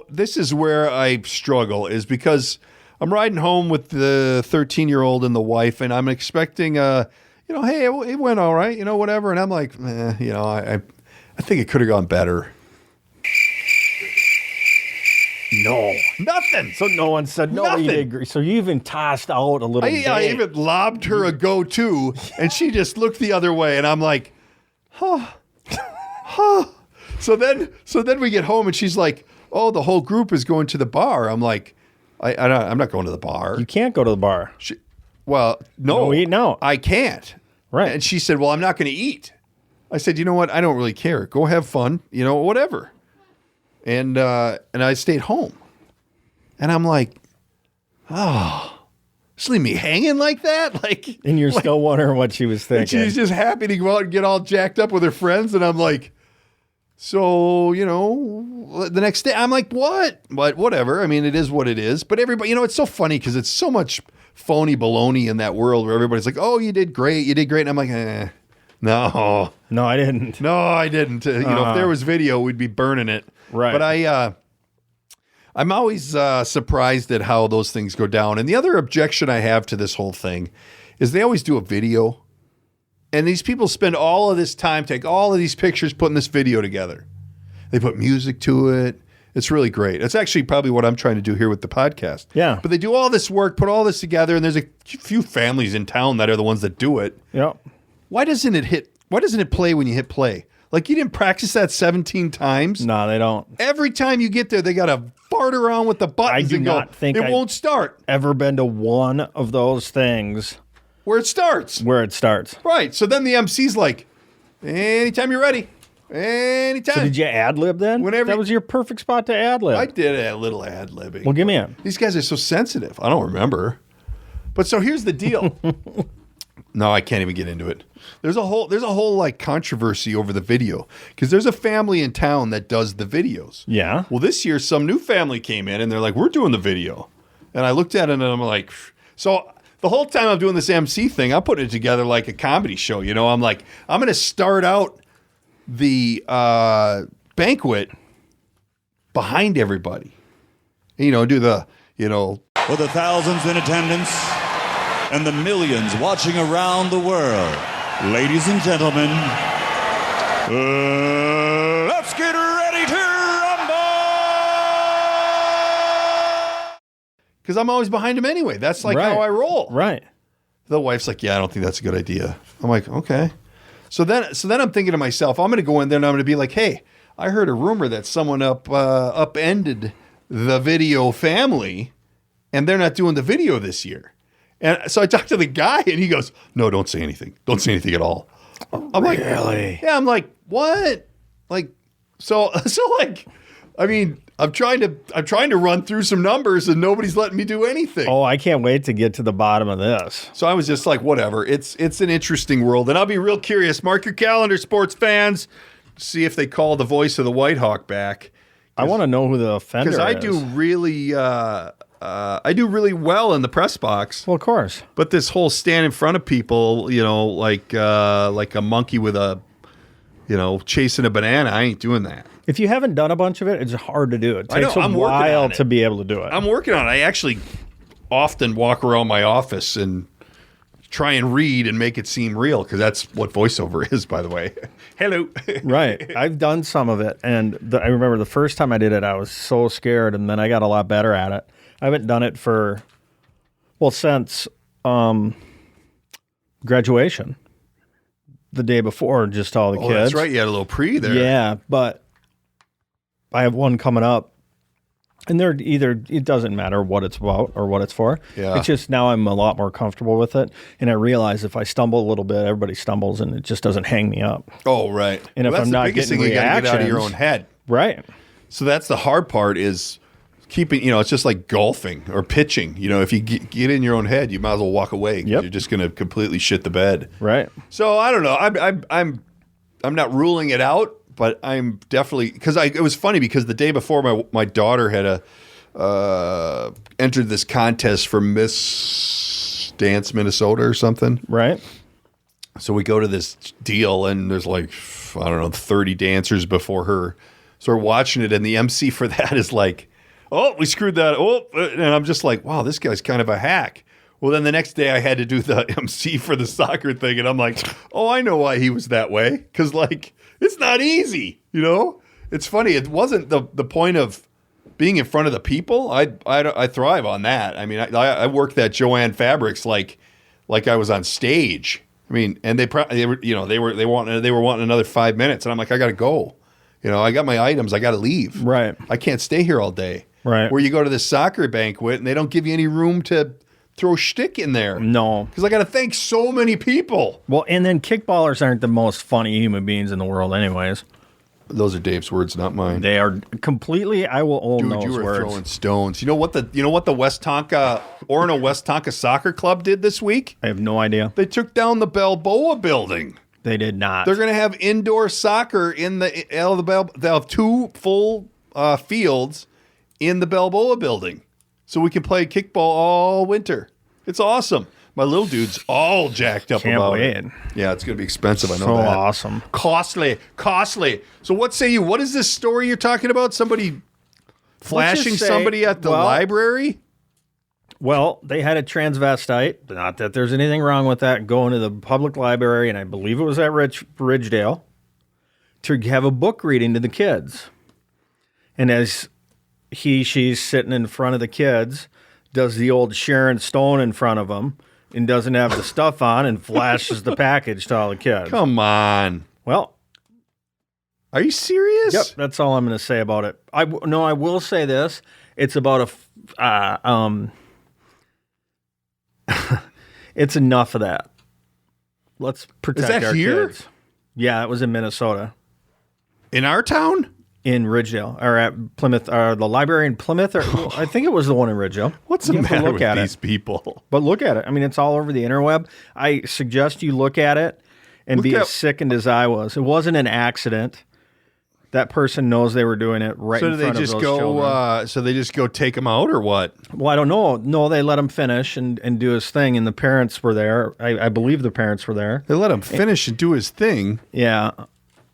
this is where I struggle, is because I'm riding home with the 13-year-old and the wife, and I'm expecting hey, it went all right, whatever. And I'm like, I think it could have gone better. No. Nothing. So no one said, no, you did agree. So you even tossed out a little bit. I even lobbed her a go-to, and she just looked the other way. And I'm like, huh. So then we get home, and she's like, oh, the whole group is going to the bar. I'm like, I'm not going to the bar. You can't go to the bar. Well, no, eat now. I can't. Right. And she said, well, I'm not going to eat. I said, you know what? I don't really care. Go have fun, whatever. And I stayed home. And I'm like, just leave me hanging like that? And you're still wondering what she was thinking. She's just happy to go out and get all jacked up with her friends. And I'm like, so, the next day, I'm like, what? But whatever. I mean, it is what it is. But everybody, it's so funny because it's so much phony baloney in that world where everybody's like, oh, you did great. And I'm like, no. No, I didn't. No, I didn't. If there was video, we'd be burning it. Right. But I'm always surprised at how those things go down. And the other objection I have to this whole thing is they always do a video. And these people spend all of this time, take all of these pictures, putting this video together. They put music to it. It's really great. It's actually probably what I'm trying to do here with the podcast. Yeah. But they do all this work, put all this together, and there's a few families in town that are the ones that do it. Yeah. Why doesn't it play when you hit play? Like, you didn't practice that 17 times? No, they don't. Every time you get there, they got to fart around with the buttons and go, it won't start. Ever been to one of those things where it starts. Right. So then the MC's like, anytime you're ready. Anytime. So did you ad-lib then? Whenever. That was your perfect spot to ad-lib. I did a little ad-libbing. Well, give me a. These guys are so sensitive. I don't remember. But so here's the deal. No, I can't even get into it. There's a whole like controversy over the video because there's a family in town that does the videos. Yeah. Well, this year some new family came in and they're like, we're doing the video. And I looked at it and I'm like, so the whole time I'm doing this MC thing, I'm putting it together like a comedy show. I'm like, I'm going to start out the banquet behind everybody. Do the, For the thousands in attendance and the millions watching around the world, ladies and gentlemen, let's get ready to rumble! Because I'm always behind him anyway. That's like how I roll. Right. The wife's like, yeah, I don't think that's a good idea. I'm like, okay. So then I'm thinking to myself, I'm going to go in there and I'm going to be like, hey, I heard a rumor that someone upended the video family and they're not doing the video this year. And so I talked to the guy and he goes, no, don't say anything. Don't say anything at all. I'm like, really? Yeah, I'm like, what? Like, so like, I mean, I'm trying to run through some numbers and nobody's letting me do anything. Oh, I can't wait to get to the bottom of this. So I was just like, whatever. It's an interesting world. And I'll be real curious. Mark your calendar, sports fans. See if they call the voice of the White Hawk back. I want to know who the offender is. Because I do really, I do really well in the press box. Well, of course. But this whole stand in front of people, like a monkey with a, chasing a banana, I ain't doing that. If you haven't done a bunch of it, it's hard to do. It takes I'm a while to be able to do it. I'm working on it. I actually often walk around my office and try and read and make it seem real, because that's what voiceover is, by the way. Hello. Right. I've done some of it, and I remember the first time I did it, I was so scared, and then I got a lot better at it. I haven't done it since graduation. The day before, just all the kids. That's right. You had a little pre there. Yeah, but I have one coming up, and it doesn't matter what it's about or what it's for. Yeah. It's just now I'm a lot more comfortable with it, and I realize if I stumble a little bit, everybody stumbles, and it just doesn't hang me up. Oh, right. And if I'm not the biggest getting thing, you got to get out of your reactions- own head. Right. So that's the hard part, is keeping, it's just like golfing or pitching. If you get in your own head, you might as well walk away. 'Cause Yep. You're just going to completely shit the bed. Right. So I don't know. I'm not ruling it out, but I'm definitely, because it was funny because the day before my daughter had entered this contest for Miss Dance Minnesota or something. Right. So we go to this deal, and there's 30 dancers before her. So we're watching it, and the MC for that is like, oh, we screwed that. Oh, and I'm just like, wow, this guy's kind of a hack. Well, then the next day I had to do the MC for the soccer thing, and I'm like, oh, I know why he was that way. Because, it's not easy, It's funny. It wasn't the point of being in front of the people. I thrive on that. I mean, I worked that JoAnn Fabrics like I was on stage. I mean, and they were wanting another 5 minutes, and I'm like, I got to go. I got my items. I got to leave. Right. I can't stay here all day. Right. Where you go to this soccer banquet, and they don't give you any room to throw shtick in there. No. Because I got to thank so many people. Well, and then kickballers aren't the most funny human beings in the world anyways. Those are Dave's words, not mine. They are completely, I will own Dude, those you were words. throwing stones. You know what the Orono West Tonka Soccer Club did this week? I have no idea. They took down the Balboa building. They did not. They're going to have indoor soccer in they'll have 2 full fields in the Balboa building. So we can play kickball all winter. It's awesome. My little dude's all jacked up Can't about wait. it. Yeah, it's going to be expensive. I know So that. awesome. Costly. So what say you? What is this story you're talking about? Somebody flashing say, somebody at the library? Well, they had a transvestite, not that there's anything wrong with that, going to the public library, and I believe it was at Ridgedale, to have a book reading to the kids. And as she's sitting in front of the kids, does the old Sharon Stone in front of them, and doesn't have the stuff on, and flashes the package to all the kids. Come on. Well, are you serious? Yep, that's all I'm going to say about it. I will say this. It's about it's enough of that. Let's protect that our here? kids. Yeah, it was in Minnesota. In our town? In Ridgedale, or at Plymouth, or the library in Plymouth, or I think it was the one in Ridgedale. What's the You have to matter look with at these it. people? But look at it. I mean, it's all over the interweb. I suggest you look at it and be as sickened as I was. It wasn't an accident. That person knows they were doing it right in front of those children. So they just go take him out, or what? Well, I don't know. No, they let him finish and do his thing, and the parents were there. I believe the parents were there. They let him finish and do his thing. Yeah,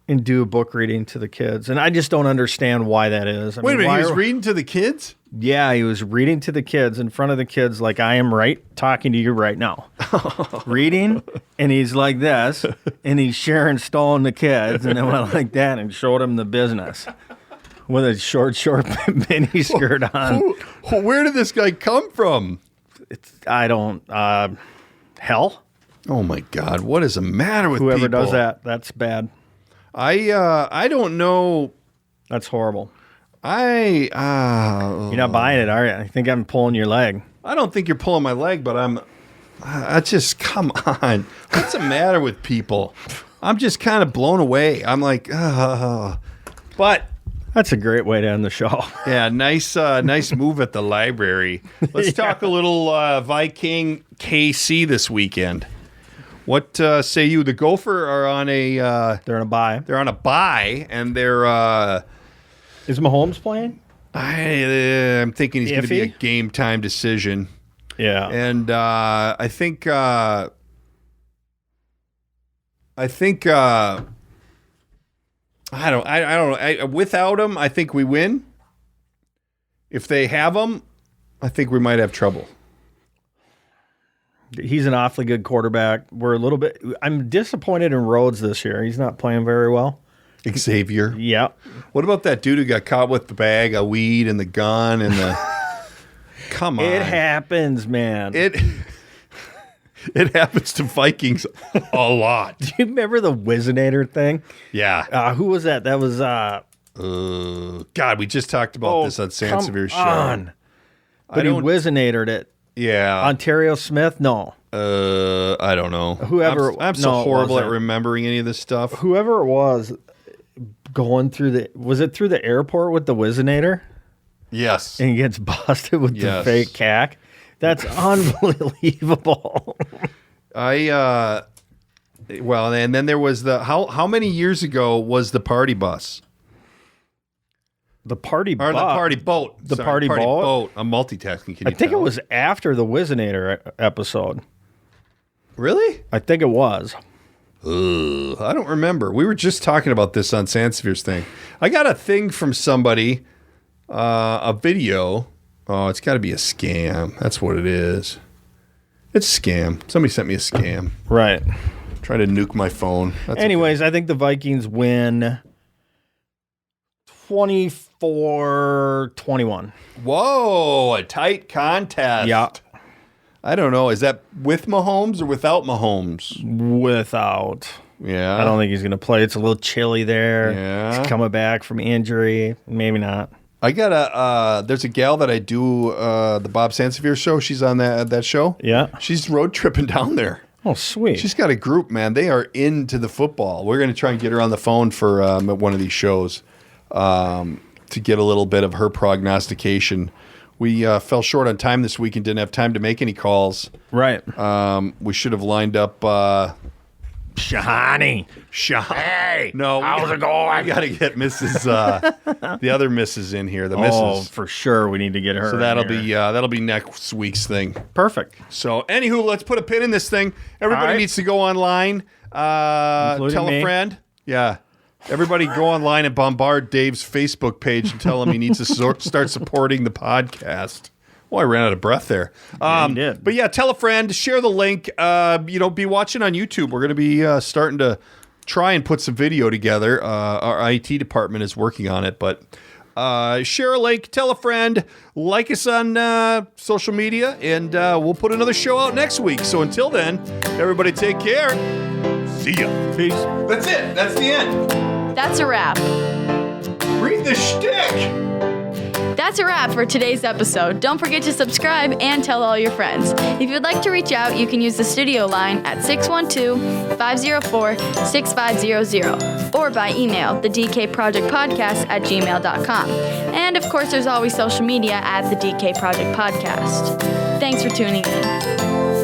and do a book reading to the kids. And I just don't understand why that is. Wait a minute, he was reading to the kids? Yeah, he was reading to the kids in front of the kids like I am talking to you right now. Reading, and he's like this, and he's Sharon Stone the kids, and then went like that and showed him the business with a short mini skirt on. Where did this guy come from? I don't, hell? Oh my God, what is the matter with Whoever people? does that, that's bad. I don't know. That's horrible. You're You're not buying it, are you? I think I'm pulling your leg. I don't think you're pulling my leg, but I just, come on. What's the matter with people? I'm just kind of blown away. I'm like, but That's a great way to end the show. yeah, nice move at the library. Let's talk a little Viking KC this weekend. What say you? The Gopher are on They're in a bye. They're on a bye, and they're Is Mahomes playing? I'm thinking he's going to be a game time decision. Yeah. And I think I don't know. Without him, I think we win. If they have him, I think we might have trouble. He's an awfully good quarterback. I'm disappointed in Rhodes this year. He's not playing very well. Xavier. Yeah. What about that dude who got caught with the bag of weed and the gun and the... Come on. It happens, man. It happens to Vikings a lot. Do you remember the Wizinator thing? Yeah. Who was that? That was... God, we just talked about this on Sansevier's show. On. But he Wizinatored it. Yeah. Ontario Smith? No. I don't know. Whoever... I'm so horrible at remembering any of this stuff. Whoever it was going through the... Was it through the airport with the Wizinator? Yes. And he gets busted with the fake cack. That's unbelievable. Well, and then there was the... How many years ago was the party bus? The party Or the party boat. The party boat? I'm multitasking. Can I you think tell? it was after the Wizinator episode. Really? I think it was. I don't remember. We were just talking about this on Sansevier's thing. I got a thing from somebody, a video. Oh, it's got to be a scam. That's what it is. It's a scam. Somebody sent me a scam. Right. Trying to nuke my phone. Anyways, I think the Vikings win 24-21. Whoa, a tight contest. Yeah. I don't know. Is that with Mahomes or without Mahomes? Without. Yeah. I don't think he's going to play. It's a little chilly there. Yeah. He's coming back from injury. Maybe not. I got there's a gal that I do the Bob Sansevier show. She's on that show. Yeah. She's road tripping down there. Oh, sweet. She's got a group, man. They are into the football. We're going to try and get her on the phone for one of these shows to get a little bit of her prognostication. We fell short on time this week and didn't have time to make any calls. Right. We should have lined up... Shahani. Hey, no, how's it going? We got to get Mrs. The other Mrs. in here. The Mrs. Oh, for sure, we need to get her. So that'll be next week's thing. Perfect. So, anywho, let's put a pin in this thing. Everybody needs to go online. Tell a friend. Yeah. Everybody go online and bombard Dave's Facebook page and tell him he needs to start supporting the podcast. Well, I ran out of breath there. Yeah, you did. But yeah, tell a friend, share the link. Be watching on YouTube. We're going to be starting to try and put some video together. Our IT department is working on it, but share a link, tell a friend, like us on social media, and we'll put another show out next week. So until then, everybody take care. See ya. Peace. That's it. That's the end. That's a wrap. Read the shtick. That's a wrap for today's episode. Don't forget to subscribe and tell all your friends. If you'd like to reach out, you can use the studio line at 612-504-6500 or by email, the DK Project Podcast at gmail.com. And of course, there's always social media at the DK Project Podcast. Thanks for tuning in.